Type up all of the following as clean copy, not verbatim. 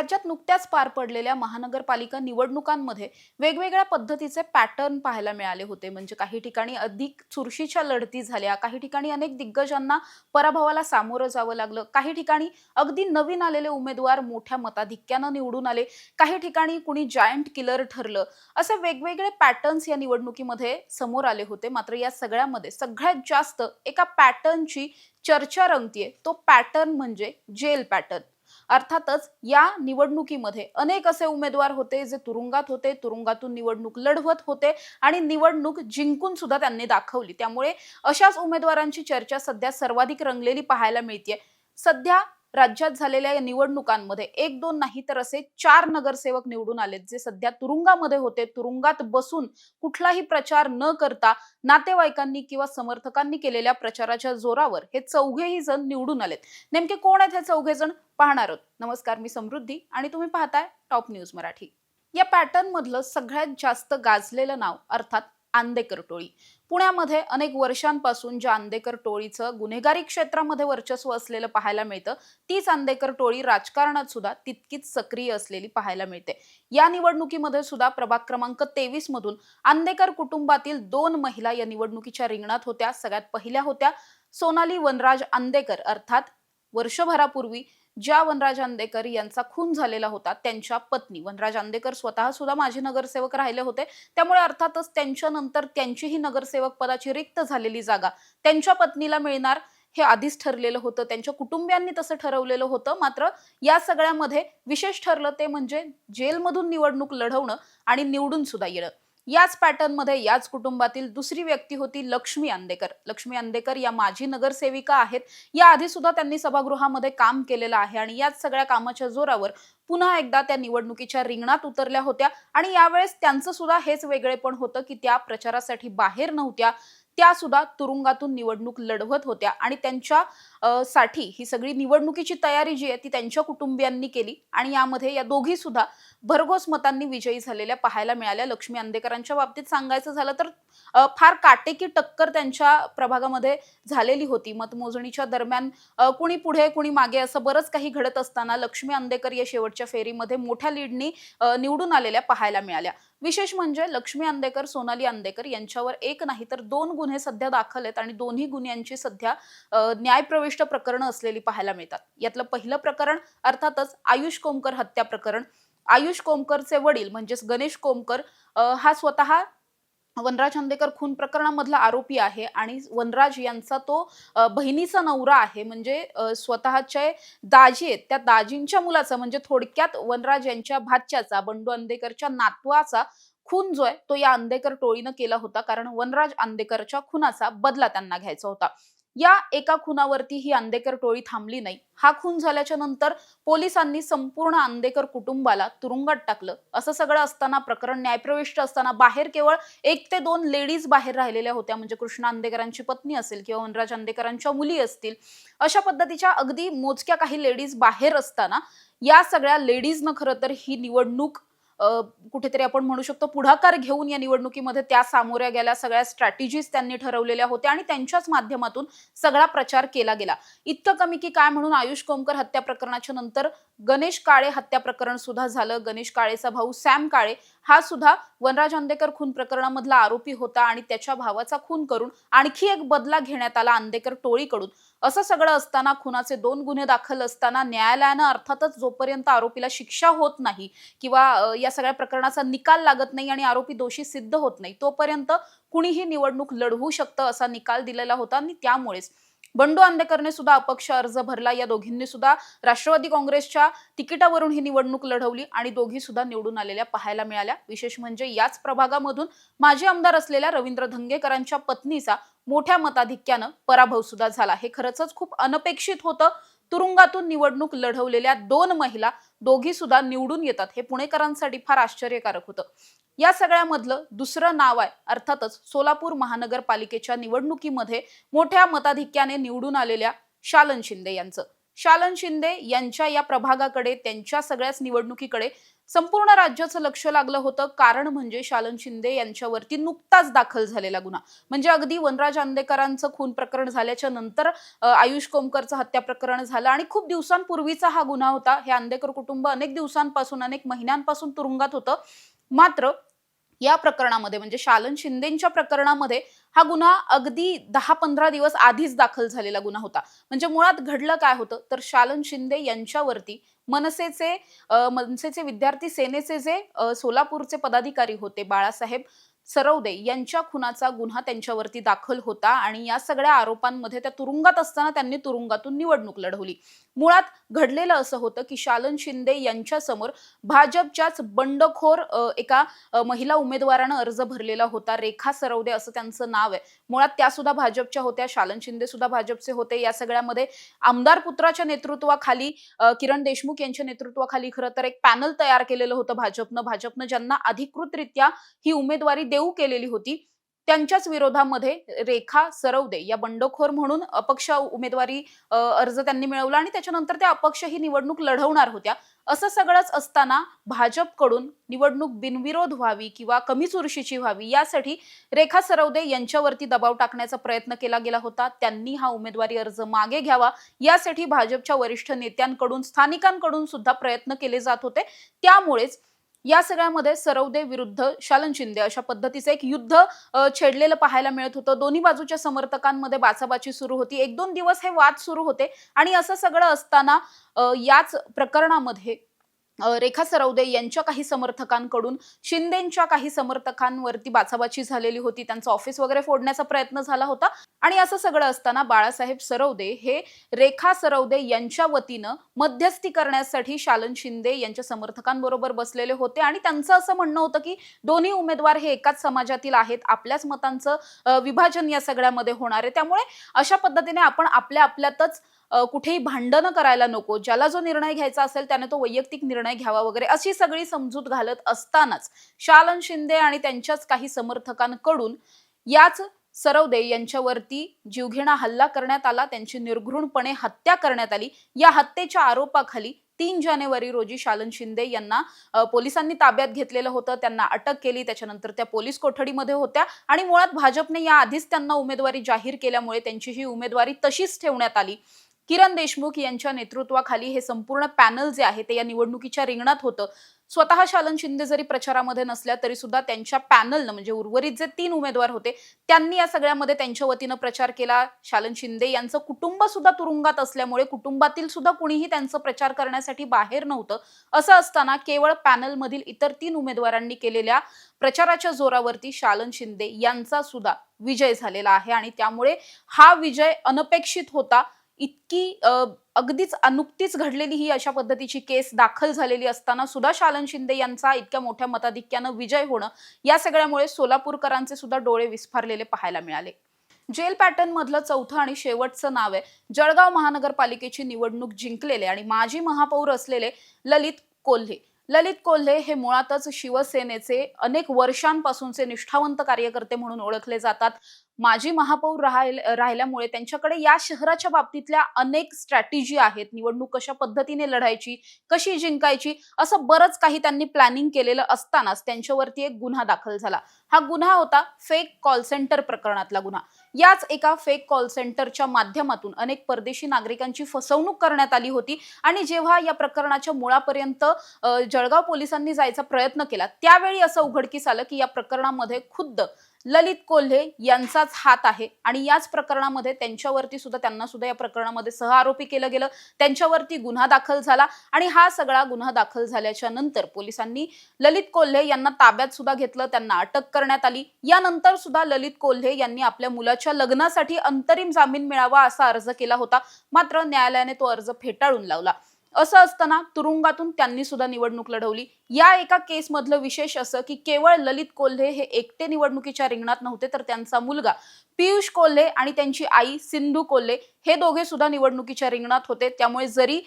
राज्यात नुकत्याच पार पडलेल्या महानगरपालिका निवडणुकांमध्ये वेगवेगळ्या पद्धतीचे पॅटर्न पाहायला मिळाले होते. म्हणजे काही ठिकाणी अधिक चुरशीच्या लढती झाल्या, काही ठिकाणी अनेक दिग्गजांना पराभवाला सामोरं जावं लागलं, काही ठिकाणी अगदी नवीन आलेले उमेदवार मोठ्या मताधिक्यानं निवडून आले, काही ठिकाणी कुणी जायंट किलर ठरलं. असे वेगवेगळे पॅटर्न्स या निवडणुकीमध्ये समोर आले होते. मात्र या सगळ्यामध्ये सगळ्यात जास्त एका पॅटर्नची चर्चा रंगतीये, तो पॅटर्न म्हणजे जेल पॅटर्न. अर्थातच या निवडणुकीमध्ये अनेक असे उमेदवार होते जे तुरुंगात होते, तुरुंगातून निवडणूक लढवत होते आणि निवडणूक जिंकून सुद्धा त्यांनी दाखवली. त्यामुळे अशाच उमेदवारांची चर्चा सध्या सर्वाधिक रंगलेली पाहायला मिळतेय. सध्या राज्यात झालेल्या या निवडणुकांमध्ये एक दोन नाही तर असे 4 नगरसेवक निवडून आलेत, जे सध्या तुरुंगामध्ये होते. तुरुंगात बसून कुठलाही प्रचार न करता नातेवाईकांनी किंवा समर्थकांनी केलेल्या प्रचाराच्या जोरावर हे चौघेही जण निवडून आलेत. नेमके कोण आहेत हे चौघे जण पाहणार आहोत. नमस्कार, मी समृद्धी आणि तुम्ही पाहताय टॉप न्यूज मराठी. या पॅटर्न मधलं सगळ्यात जास्त गाजलेलं नाव अर्थात आंदेकर टोळी. पुण्यामध्ये अनेक वर्षांपासून ज्या आंदेकर टोळीचं गुन्हेगारी क्षेत्रामध्ये वर्चस्व असलेलं पाहायला मिळतं, तीच आंदेकर टोळी राजकारणात सुद्धा तितकीच सक्रिय असलेली पाहायला मिळते. या निवडणुकीमध्ये सुद्धा प्रभाग क्रमांक 23 मधून आंदेकर कुटुंबातील 2 महिला या निवडणुकीच्या रिंगणात होत्या. सगळ्यात पहिल्या होत्या सोनाली वनराज आंदेकर, अर्थात वर्षभरापूर्वी ज्या वनराज आंदेकर यांचा खून झालेला होता त्यांच्या पत्नी. वनराज आंदेकर स्वतः सुद्धा माजी नगरसेवक राहिले होते, त्यामुळे अर्थातच त्यांच्यानंतर त्यांचीही नगरसेवक पदाची रिक्त झालेली जागा त्यांच्या पत्नीला मिळणार हे आधीच ठरलेलं होतं. त्यांच्या कुटुंबियांनी तसं ठरवलेलं होतं. मात्र या सगळ्यामध्ये विशेष ठरलं ते म्हणजे जेलमधून निवडणूक लढवणं आणि निवडून सुद्धा येणं. याच पॅटर्न मध्ये याच कुटुंबातील दुसरी व्यक्ती होती लक्ष्मी आंदेकर. लक्ष्मी आंदेकर या माजी नगरसेविका आहेत. या आधी सुद्धा त्यांनी सभागृहामध्ये काम केलेलं आहे आणि याच सगळ्या कामाच्या जोरावर पुन्हा एकदा त्या निवडणुकीच्या रिंगणात उतरल्या होत्या. आणि यावेळेस त्यांचं सुद्धा हेच वेगळेपण होतं की त्या प्रचारासाठी बाहेर नव्हत्या, त्या सुद्धा तुरुंगातून निवडणूक लढवत होत्या आणि त्यांच्या साठी ही सगळी निवडणुकीची तयारी जी आहे ती त्यांच्या कुटुंबियांनी केली आणि यामध्ये या दोघी सुद्धा भरघोस मतांनी विजयी झालेल्या पाहायला मिळाल्या. लक्ष्मी आंदेकरांच्या बाबतीत सांगायचं झालं तर फार काटेकी टक्कर त्यांच्या प्रभागामध्ये झालेली होती. मतमोजणीच्या दरम्यान कुणी पुढे कुणी मागे असं बरंच काही घडत असताना लक्ष्मी आंदेकर या शेवटच्या फेरीमध्ये मोठ्या लीडनी निवडून आलेल्या पाहायला मिळाल्या. विशेष म्हणजे लक्ष्मी आंदेकर, सोनाली आंदेकर यांच्यावर एक नाही तर 2 गुन्हे सध्या दाखल आहेत आणि दोन्ही गुन्ह्यांची सध्या न्यायप्रविष्ट प्रकरणं असलेली पाहायला मिळतात. यातलं पहिलं प्रकरण अर्थातच आयुष कोमकर हत्या प्रकरण. आयुष कोमकरचे वडील म्हणजेच गणेश कोमकर हा स्वतः वनराज आंदेकर खून प्रकरणामधला आरोपी आहे आणि वनराज यांचा तो बहिणीचा नवरा आहे. म्हणजे स्वतःचे दाजी आहेत, त्या दाजींच्या मुलाचा म्हणजे थोडक्यात वनराज यांच्या भाच्याचा, बंडू आंदेकरच्या नातवाचा खून जो आहे तो या आंदेकर टोळीनं केला होता. कारण वनराज आंदेकरच्या खुनाचा बदला त्यांना घ्यायचा होता. या एका खुनावरती ही आंदेकर टोळी थांबली नाही. हा खून झाल्याच्या नंतर पोलिसांनी संपूर्ण आंदेकर कुटुंबाला तुरुंगात टाकलं. असं सगळं असताना, प्रकरण न्यायप्रविष्ट असताना बाहेर केवळ 1 ते 2 लेडीज बाहेर राहिलेल्या होत्या. म्हणजे कृष्णा आंदेकरांची पत्नी असेल किंवा वनराज आंदेकरांच्या मुली असतील, अशा पद्धतीच्या अगदी मोजक्या काही लेडीज बाहेर असताना या सगळ्या लेडीजनं खरं तर ही निवडणूक कुठेतरी आपण म्हणू शकतो पुढाकार घेऊन या निवडणुकीमध्ये त्या सामोऱ्या गेल्या. सगळ्या स्ट्रॅटेजीज त्यांनी ठरवलेल्या होत्या आणि त्यांच्याच माध्यमातून सगळा प्रचार केला गेला. इतकं कमी की काय म्हणून आयुष कोमकर हत्या प्रकरणाच्या नंतर गणेश काळे हत्या प्रकरण सुद्धा झालं. गणेश काळेचा भाऊ सॅम काळे हा सुद्धा वनराज आंदेकर खून प्रकरणामधला आरोपी होता आणि त्याच्या भावाचा खून करून आणखी एक बदला घेण्यात आला आंदेकर टोळीकडून. असं सगळं असताना, खुनाचे 2 गुन्हे दाखल असताना न्यायालयानं अर्थातच जोपर्यंत आरोपीला शिक्षा होत नाही किंवा या सगळ्या प्रकरणाचा निकाल लागत नाही आणि आरोपी दोषी सिद्ध होत नाही, तोपर्यंत कुणीही निवडणूक लढवू शकतं असा निकाल दिलेला होता. आणि त्यामुळेच बंडू आंदेकरने सुद्धा अपक्ष अर्ज भरला. या दोघींनी सुद्धा राष्ट्रवादी काँग्रेसच्या तिकिटावरून ही निवडणूक लढवली आणि दोघी सुद्धा निवडून आलेल्या पाहायला मिळाल्या. विशेष म्हणजे याच प्रभागामधून माजी आमदार असलेल्या रवींद्र धंगेकरांच्या पत्नीचा मोठ्या मताधिक्यानं पराभव सुद्धा झाला. हे खरंच खूप अनपेक्षित होतं. तुरुंगातून निवडणूक लढवलेल्या 2 महिला दोघी सुद्धा निवडून येतात हे पुणेकरांसाठी फार आश्चर्यकारक होतं. या सगळ्यामधलं दुसरं नाव आहे अर्थातच सोलापूर महानगरपालिकेच्या निवडणुकीमध्ये मोठ्या मताधिक्याने निवडून आलेल्या शालन शिंदे यांचं. शालन शिंदे यांच्या या प्रभागाकडे, त्यांच्या सगळ्याच निवडणुकीकडे संपूर्ण राज्याचं लक्ष लागलं होतं. कारण म्हणजे शालन शिंदे यांच्यावरती नुकताच दाखल झालेला गुन्हा. म्हणजे अगदी वनराज आंदेकरांचं खून प्रकरण झाल्याच्या नंतर आयुष कोमकरचं हत्या प्रकरण झालं आणि खूप दिवसांपूर्वीचा हा गुन्हा होता. हे आंदेकर कुटुंब अनेक दिवसांपासून, अनेक महिन्यांपासून तुरुंगात होतं. मात्र या प्रकरणामध्ये म्हणजे शालन शिंदेच्या प्रकरणामध्ये हा गुन्हा अगदी 10-15 दिवस आधीच दाखल झालेला गुन्हा होता. म्हणजे मुळात घडलं काय होतं, तर शालन शिंदे यांच्यावरती मनसेचे विद्यार्थी सेनेचे जे सोलापूरचे पदाधिकारी होते बाळासाहेब सरवदे यांच्या खुनाचा गुन्हा त्यांच्यावरती दाखल होता आणि या सगळ्या आरोपांमध्ये त्या तुरुंगात असताना त्यांनी तुरुंगातून निवडणूक लढवली. मुळात घडलेलं असं होतं की शालन शिंदे यांच्या समोर भाजपच्याच बंडखोर एका महिला उमेदवारानं अर्ज भरलेला होता. रेखा सरवदे असं त्यांचं नाव आहे. मुळात त्या सुद्धा भाजपच्या होत्या, शालन शिंदे सुद्धा भाजपचे होते. या सगळ्यामध्ये आमदार पुत्राच्या नेतृत्वाखाली किरण देशमुख यांच्या नेतृत्वाखाली खरं तर एक पॅनल तयार केलेलं होतं भाजपनं ज्यांना अधिकृतरित्या ही उमेदवारी देऊ केलेली होती. त्यांच्याच विरोधामध्ये रेखा सरवदे या बंडखोर म्हणून अपक्ष उमेदवारी अर्ज त्यांनी मिळवला आणि त्याच्यानंतर त्या अपक्ष ही निवडणूक लढवणार होत्या. असं सगळंच असताना भाजपकडून निवडणूक बिनविरोध व्हावी किंवा कमी चुरशीची व्हावी यासाठी रेखा सरवदे यांच्यावरती दबाव टाकण्याचा प्रयत्न केला गेला होता. त्यांनी हा उमेदवारी अर्ज मागे घ्यावा यासाठी भाजपच्या वरिष्ठ नेत्यांकडून, स्थानिकांकडून सुद्धा प्रयत्न केले जात होते. त्यामुळेच या सगळ्यामध्ये सरवदे विरुद्ध शालन शिंदे अशा पद्धतीचं एक युद्ध छेडलेलं पाहायला मिळत होतं. दोन्ही बाजूच्या समर्थकांमध्ये बाचाबाची सुरू होती. 1-2 दिवस हे वाद सुरू होते आणि असं सगळं असताना याच प्रकरणामध्ये रेखा सरवदे यांच्या काही समर्थकांकडून शिंदेंच्या काही समर्थकांवरती बाचाबाची झालेली होती. त्यांचं ऑफिस वगैरे फोडण्याचा प्रयत्न झाला होता आणि असं सगळं असताना बाळासाहेब सरवदे हे रेखा सरवदे यांच्या वतीनं मध्यस्थी करण्यासाठी शालन शिंदे यांच्या समर्थकांबरोबर बसलेले होते आणि त्यांचं असं म्हणणं होतं की दोन्ही उमेदवार हे एकाच समाजातील आहेत, आपल्याच मतांचं विभाजन या सगळ्यामध्ये होणार आहे. त्यामुळे अशा पद्धतीने आपण आपल्या आपल्यातच कुठेही भांडणं करायला नको, ज्याला जो निर्णय घ्यायचा असेल त्याने तो वैयक्तिक निर्णय घ्यावा वगैरे अशी सगळी समजूत घालत असतानाच शालन शिंदे आणि त्यांच्याच काही समर्थकांकडून याच सरवदे यांच्यावरती जीवघेणा हल्ला करण्यात आला. त्यांची निर्घृणपणे हत्या करण्यात आली. या हत्येच्या आरोपाखाली 3 जानेवारी रोजी शालन शिंदे यांना पोलिसांनी ताब्यात घेतलेलं होतं. त्यांना अटक केली. त्याच्यानंतर त्या पोलीस कोठडीमध्ये होत्या आणि मुळात भाजपने या आधीच त्यांना उमेदवारी जाहीर केल्यामुळे त्यांची ही उमेदवारी तशीच ठेवण्यात आली. किरण देशमुख यांच्या नेतृत्वाखाली हे संपूर्ण पॅनल जे आहे ते या निवडणुकीच्या रिंगणात होतं. स्वतः शालन शिंदे जरी प्रचारामध्ये नसल्या तरी सुद्धा त्यांच्या पॅनलनं म्हणजे उर्वरित जे 3 उमेदवार होते त्यांनी या सगळ्यामध्ये त्यांच्या वतीनं प्रचार केला. शालन शिंदे यांचं कुटुंब सुद्धा तुरुंगात असल्यामुळे कुटुंबातील सुद्धा कुणीही त्यांचा प्रचार करण्यासाठी बाहेर नव्हतं. असं असताना केवळ पॅनलमधील इतर 3 उमेदवारांनी केलेल्या प्रचाराच्या जोरावरती शालन शिंदे यांचा सुद्धा विजय झालेला आहे आणि त्यामुळे हा विजय अनपेक्षित होता. इतकी अगदीच नुकतीच घडलेली ही अशा पद्धतीची केस दाखल झालेली असताना सुद्धा शालन शिंदे यांचा इतक्या मोठ्या मताधिक्यानं विजय होणं या सगळ्यामुळे सोलापूरकरांचे सुद्धा डोळे विस्फारलेले पाहायला मिळाले. जेल पॅटर्न मधलं चौथं आणि शेवटचं नाव आहे जळगाव महानगरपालिकेची निवडणूक जिंकलेले आणि माजी महापौर असलेले ललित कोल्हे. ललित कोल्हे हे मुळातच शिवसेनेचे अनेक वर्षांपासूनचे निष्ठावंत कार्यकर्ते म्हणून ओळखले जातात. माजी महापौर राहिल्यामुळे त्यांच्याकडे या शहराच्या बाबतीतल्या अनेक स्ट्रॅटेजी आहेत. निवडणूक कशा पद्धतीने लढायची, कशी जिंकायची असं बरंच काही त्यांनी प्लॅनिंग केलेलं असतानाच त्यांच्यावरती एक गुन्हा दाखल झाला. हा गुन्हा होता फेक कॉल सेंटर प्रकरणातला गुन्हा. याच एका फेक कॉल सेंटरच्या माध्यमातून अनेक परदेशी नागरिकांची फसवणूक करण्यात आली होती आणि जेव्हा या प्रकरणाच्या मुळापर्यंत जळगाव पोलिसांनी जायचा प्रयत्न केला त्यावेळी असं उघडकीस आलं की या प्रकरणामध्ये खुद्द ललित कोल्हे यांचाच हात आहे आणि याच प्रकरणामध्ये त्यांच्यावरती सुद्धा त्यांना सुद्धा या प्रकरणामध्ये सहआरोपी केलं गेलं. त्यांच्यावरती गुन्हा दाखल झाला आणि हा सगळा गुन्हा दाखल झाल्याच्या नंतर पोलिसांनी ललित कोल्हे यांना ताब्यात सुद्धा घेतलं. त्यांना अटक करण्यात आली. यानंतर सुद्धा ललित कोल्हे यांनी आपल्या मुलाच्या लग्नासाठी अंतरिम जामीन मिळावा असा अर्ज केला होता. मात्र न्यायालयाने तो अर्ज फेटाळून लावला. असं असताना तुरुंगातून त्यांनी सुद्धा निवडणूक लढवली. या एका केस मधलं विशेष असं की केवळ ललित कोल्हे हे एकटे निवडणुकीच्या रिंगणात नव्हते तर त्यांचा मुलगा पियुष कोल्हे आणि त्यांची आई सिंधू कोल्हे हे दोघे सुद्धा निवडणुकीच्या रिंगणात होते. त्यामुळे जरी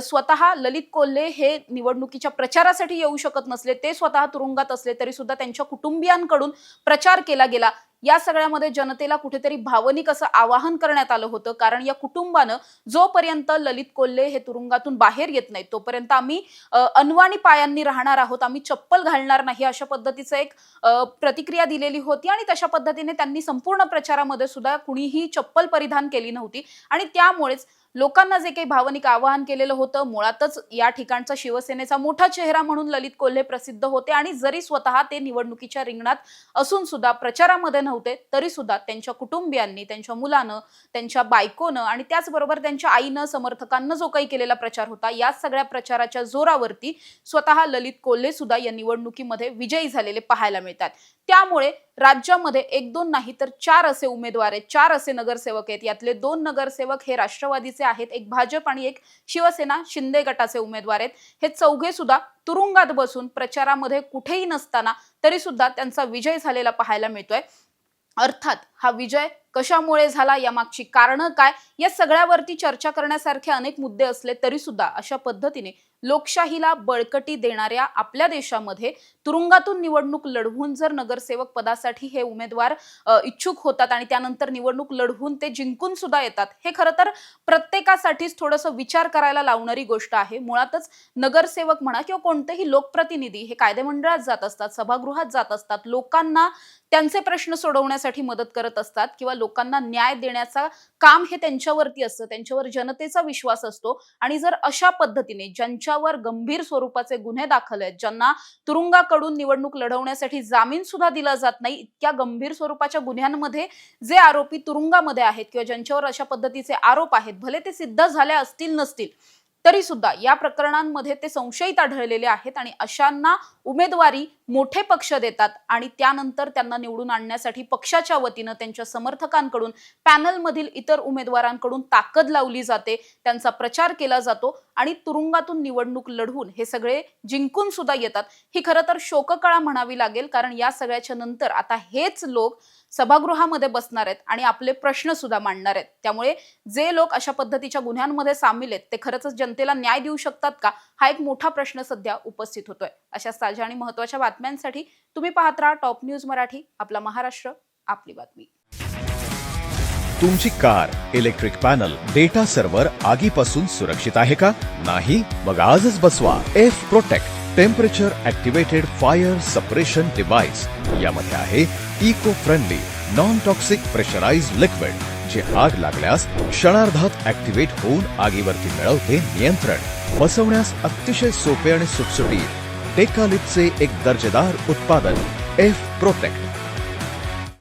स्वतः ललित कोल्हे हे निवडणुकीच्या प्रचारासाठी येऊ शकत नसले, ते स्वतः तुरुंगात असले तरी सुद्धा त्यांच्या कुटुंबियांकडून प्रचार केला गेला. या सगळ्यामध्ये जनतेला कुठेतरी भावनिक असं आवाहन करण्यात आलं होतं, कारण या कुटुंबानं जोपर्यंत ललित कोल्हे हे तुरुंगातून बाहेर येत नाहीत तोपर्यंत आम्ही अनवाणी पायांनी राहणार आहोत, आम्ही चप्पल घालणार नाही, अशा पद्धतीचं एक प्रतिक्रिया दिलेली होती आणि तशा पद्धतीने त्यांनी संपूर्ण प्रचारामध्ये सुद्धा कुणीही चप्पल परिधान केली नव्हती आणि त्यामुळेच लोकांना जे काही भावनिक आवाहन केलेलं होतं, मुळातच या ठिकाणचा शिवसेनेचा मोठा चेहरा म्हणून ललित कोल्हे प्रसिद्ध होते आणि जरी स्वतः ते निवडणुकीच्या रिंगणात असून सुद्धा प्रचारामध्ये नव्हते, तरी सुद्धा त्यांच्या कुटुंबियांनी, त्यांच्या मुलानं, त्यांच्या बायकोनं आणि त्याचबरोबर त्यांच्या आईनं, समर्थकांना जो काही केलेला प्रचार होता, या सगळ्या प्रचाराच्या जोरावरती स्वतः ललित कोल्हे सुद्धा या निवडणुकीमध्ये विजयी झालेले पाहायला मिळतात. त्यामुळे राज्यामध्ये 1-2 नाही तर 4 असे उमेदवार आहेत, 4 असे नगरसेवक आहेत. यातले 2 नगरसेवक हे राष्ट्रवादीचे आहेत, एक भाजप आणि एक शिवसेना शिंदे गटाचे उमेदवार आहेत. हे चौघे सुद्धा तुरुंगात बसून प्रचारामध्ये कुठेही नसताना तरी सुद्धा त्यांचा विजय झालेला पाहायला मिळतोय. अर्थात हा विजय कशामुळे झाला, यामागची कारणं काय, या सगळ्यावरती चर्चा करण्यासारखे अनेक मुद्दे असले तरी सुद्धा अशा पद्धतीने लोकशाहीला बळकटी देणाऱ्या आपल्या देशामध्ये तुरुंगातून निवडणूक लढवून जर नगरसेवक पदासाठी हे उमेदवार इच्छुक होतात आणि त्यानंतर निवडणूक लढवून ते जिंकून सुद्धा येतात, हे खरं तर प्रत्येकासाठीच थोडंसं विचार करायला लावणारी गोष्ट आहे. मुळातच नगरसेवक म्हणा किंवा कोणतेही लोकप्रतिनिधी हे कायदेमंडळात जात असतात, सभागृहात जात असतात, लोकांना त्यांचे प्रश्न सोडवण्यासाठी मदत करत असतात किंवा लोकांना न्याय देण्याचा काम हे त्यांच्यावरती असतं, त्यांच्यावर जनतेचा विश्वास असतो आणि जर अशा पद्धतीने ज्यांच्यावर गंभीर स्वरूपाचे गुन्हे दाखल आहेत, ज्यांना तुरुंगाकडून निवडणूक लढवण्यासाठी जामीन सुद्धा दिला जात नाही, इतक्या गंभीर स्वरूपाच्या गुन्ह्यांमध्ये जे आरोपी तुरुंगामध्ये आहेत किंवा ज्यांच्यावर अशा पद्धतीचे आरोप आहेत, भले ते सिद्ध झाले असतील नसतील तरी सुद्धा या प्रकरणांमध्ये ते संशयित आढळलेले आहेत आणि अशांना उमेदवारी मोठे पक्ष देतात आणि त्यानंतर त्यांना निवडून आणण्यासाठी पक्षाच्या वतीनं त्यांच्या समर्थकांकडून, पॅनलमधील इतर उमेदवारांकडून ताकद लावली जाते, त्यांचा प्रचार केला जातो आणि तुरुंगातून निवडणूक लढवून हे सगळे जिंकून सुद्धा येतात. ही खरं तर शोककळा म्हणावी लागेल, कारण या सगळ्याच्या नंतर आता हेच लोक सभागृहामध्ये बसणार आहेत आणि आपले प्रश्न सुद्धा मांडणार आहेत. त्यामुळे जे लोक अशा पद्धतीच्या गुन्ह्यांमध्ये सामील आहेत ते खरंच जनतेला न्याय देऊ शकतात का, हा एक मोठा प्रश्न सध्या उपस्थित होतोय. अशा ताज्या आणि महत्त्वाच्या बातम्यांसाठी तुम्ही पाहत राहा टॉप न्यूज मराठी. आपला महाराष्ट्र, आपली बातमी. तुमची car, electric panel, data server आगीपासून सुरक्षित आहे का? नाही? मग आजच बसवा F protect temperature activated fire suppression device. यामध्ये आहे eco friendly non toxic pressurised liquid, जे आग लागल्यास क्षणार्धात ऍक्टिव्हेट होऊन आगीवरती मिळवते नियंत्रण. बसवण्यास अतिशय सोपे आणि सुटसुटीत. टेकालिपचे एक दर्जेदार उत्पादन एफ प्रोटेक्ट.